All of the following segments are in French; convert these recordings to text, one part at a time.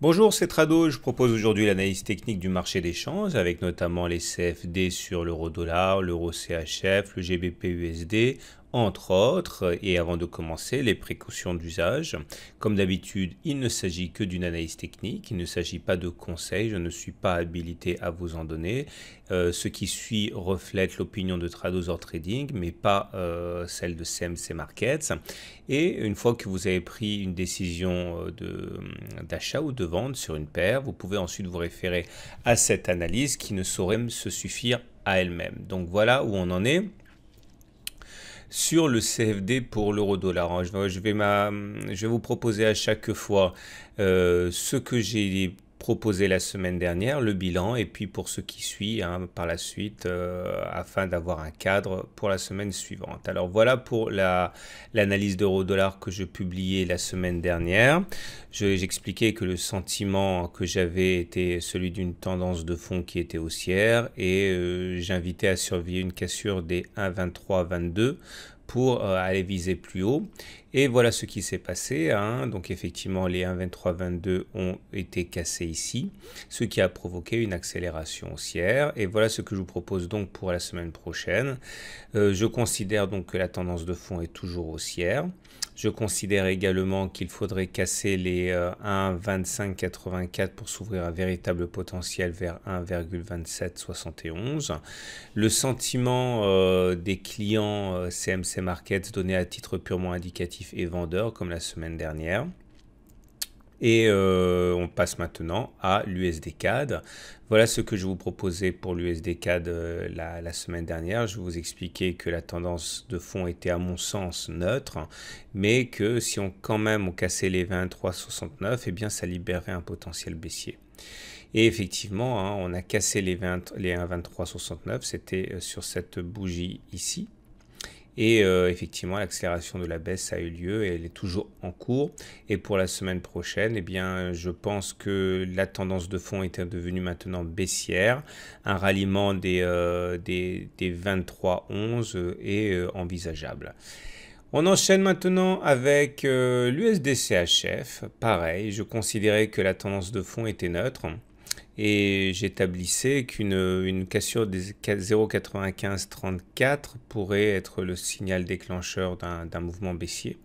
Bonjour, c'est Trado. Je propose aujourd'hui l'analyse technique du marché des changes avec notamment les CFD sur l'euro-dollar, l'euro CHF, le GBP USD, entre autres. Et avant de commencer, les précautions d'usage. Comme d'habitude, il ne s'agit que d'une analyse technique, il ne s'agit pas de conseils, je ne suis pas habilité à vous en donner. Ce qui suit reflète l'opinion de Trados Trading, mais pas celle de CMC Markets. Et une fois que vous avez pris une décision d'achat ou de vente sur une paire, vous pouvez ensuite vous référer à cette analyse qui ne saurait se suffire à elle-même. Donc voilà où on en est sur le CFD pour l'euro-dollar. Je vais vous proposer à chaque fois ce que j'ai proposé la semaine dernière, le bilan, et puis pour ce qui suit par la suite, afin d'avoir un cadre pour la semaine suivante. Alors voilà pour l'analyse d'euro-dollar que je publiais la semaine dernière. J'expliquais que le sentiment que j'avais était celui d'une tendance de fond qui était haussière, et j'invitais à surveiller une cassure des 1,2322 pour aller viser plus haut. Et voilà ce qui s'est passé. Donc effectivement, les 1,2322 ont été cassés ici, ce qui a provoqué une accélération haussière. Et voilà ce que je vous propose donc pour la semaine prochaine. Je considère donc que la tendance de fond est toujours haussière. Je considère également qu'il faudrait casser les 1,2584 pour s'ouvrir un véritable potentiel vers 1,2771. Le sentiment des clients CMC Markets donné à titre purement indicatif est vendeur comme la semaine dernière. Et on passe maintenant à l'USD CAD. Voilà ce que je vous proposais pour l'USD CAD la semaine dernière. Je vous expliquais que la tendance de fond était à mon sens neutre, mais que si on cassait les 23,69, eh bien ça libérerait un potentiel baissier. Et effectivement, on a cassé les 1,2369, c'était sur cette bougie ici. Et effectivement, l'accélération de la baisse a eu lieu et elle est toujours en cours. Et pour la semaine prochaine, eh bien, je pense que la tendance de fond est devenue maintenant baissière. Un ralliement des 23,11 est envisageable. On enchaîne maintenant avec l'USD-CHF. Pareil, je considérais que la tendance de fond était neutre. Et j'établissais qu'une cassure des 0,9534 pourrait être le signal déclencheur d'un mouvement baissier.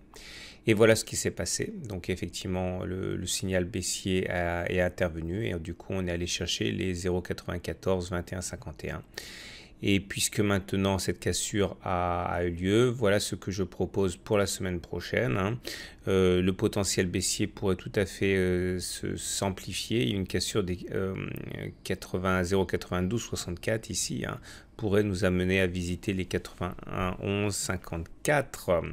Et voilà ce qui s'est passé. Donc effectivement, le signal baissier est intervenu et du coup, on est allé chercher les 0,94 21,51. Et puisque maintenant cette cassure a eu lieu, voilà ce que je propose pour la semaine prochaine. Le potentiel baissier pourrait tout à fait s'amplifier. Une cassure des 0,9264 ici pourrait nous amener à visiter les 81,1154.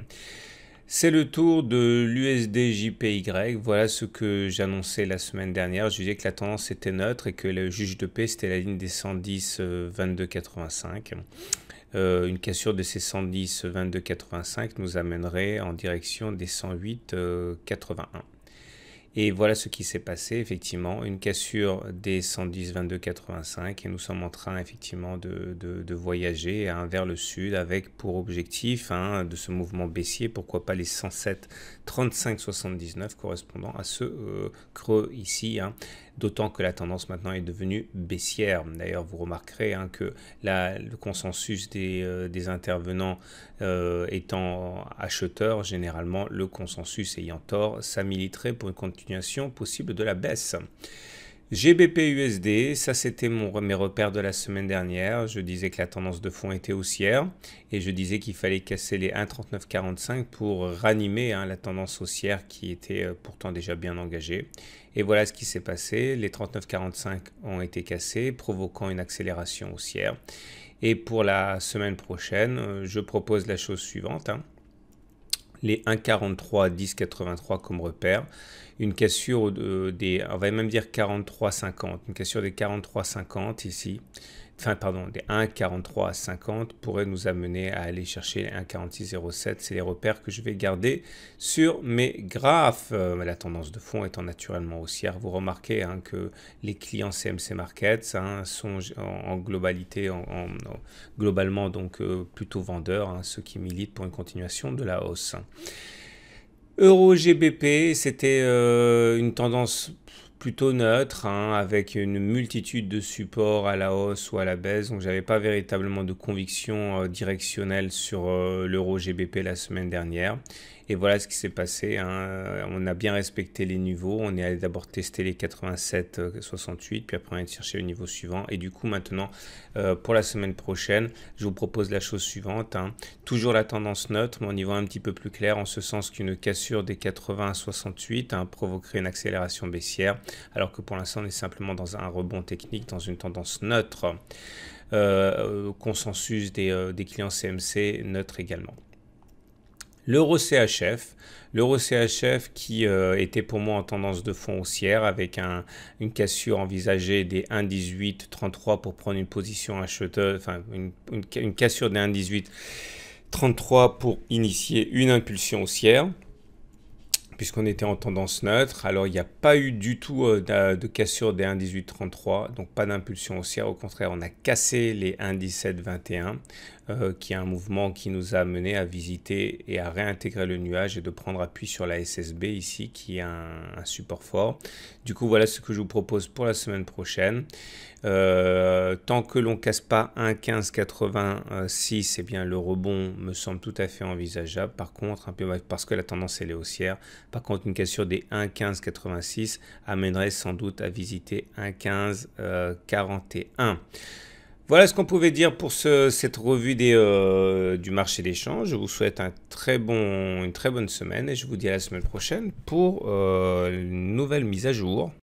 C'est le tour de l'USD JPY. Voilà ce que j'annonçais la semaine dernière. Je disais que la tendance était neutre et que le juge de paix, c'était la ligne des 110 22,85. Une cassure de ces 110 22,85 nous amènerait en direction des 108,81. Et voilà ce qui s'est passé, effectivement, une cassure des 110 22,85 et nous sommes en train effectivement de voyager vers le sud avec pour objectif de ce mouvement baissier, pourquoi pas les 107 35,79 correspondant à ce creux ici, d'autant que la tendance maintenant est devenue baissière. D'ailleurs, vous remarquerez que le consensus des intervenants étant acheteurs, généralement le consensus ayant tort, ça militerait pour une continuation possible de la baisse. GBP USD, ça c'était mes repères de la semaine dernière. Je disais que la tendance de fond était haussière et je disais qu'il fallait casser les 1,3945 pour ranimer la tendance haussière qui était pourtant déjà bien engagée. Et voilà ce qui s'est passé. Les 39,45 ont été cassés, provoquant une accélération haussière. Et pour la semaine prochaine, je propose la chose suivante. Les 1,43 10,83 comme repère, une cassure on va même dire 43,50, une cassure des 43,50 ici, des 1,43 à 50 pourrait nous amener à aller chercher les 1,46,07. C'est les repères que je vais garder sur mes graphes. La tendance de fond étant naturellement haussière. Vous remarquez que les clients CMC Markets sont en globalité, globalement donc plutôt vendeurs, ceux qui militent pour une continuation de la hausse. Euro GBP, c'était une tendance plutôt neutre, hein, avec une multitude de supports à la hausse ou à la baisse. Donc j'avais pas véritablement de conviction directionnelle sur l'euro GBP la semaine dernière. Et voilà ce qui s'est passé, hein. On a bien respecté les niveaux. On est allé d'abord tester les 87,68, puis après on est allé chercher le niveau suivant. Et du coup maintenant, pour la semaine prochaine, je vous propose la chose suivante, hein. Toujours la tendance neutre, mais on y voit un petit peu plus clair, en ce sens qu'une cassure des 80,68 hein, provoquerait une accélération baissière, alors que pour l'instant on est simplement dans un rebond technique, dans une tendance neutre. Consensus des clients CMC neutre également. L'euro CHF qui était pour moi en tendance de fond haussière avec une cassure envisagée des 1,1833 pour prendre une position acheteuse, enfin une cassure des 1,1833 pour initier une impulsion haussière, puisqu'on était en tendance neutre. Alors il n'y a pas eu du tout de cassure des 1,1833, donc pas d'impulsion haussière. Au contraire, on a cassé les 1,1721, qui est un mouvement qui nous a mené à visiter et à réintégrer le nuage et de prendre appui sur la SSB ici, qui est un support fort. Du coup, voilà ce que je vous propose pour la semaine prochaine. Tant que l'on casse pas 1,1586, eh bien le rebond me semble tout à fait envisageable. Par contre, un peu parce que la tendance elle est haussière. Par contre, une cassure des 1,1586 amènerait sans doute à visiter 1,1541. Voilà ce qu'on pouvait dire pour cette revue du marché des changes. Je vous souhaite une très bonne semaine et je vous dis à la semaine prochaine pour une nouvelle mise à jour.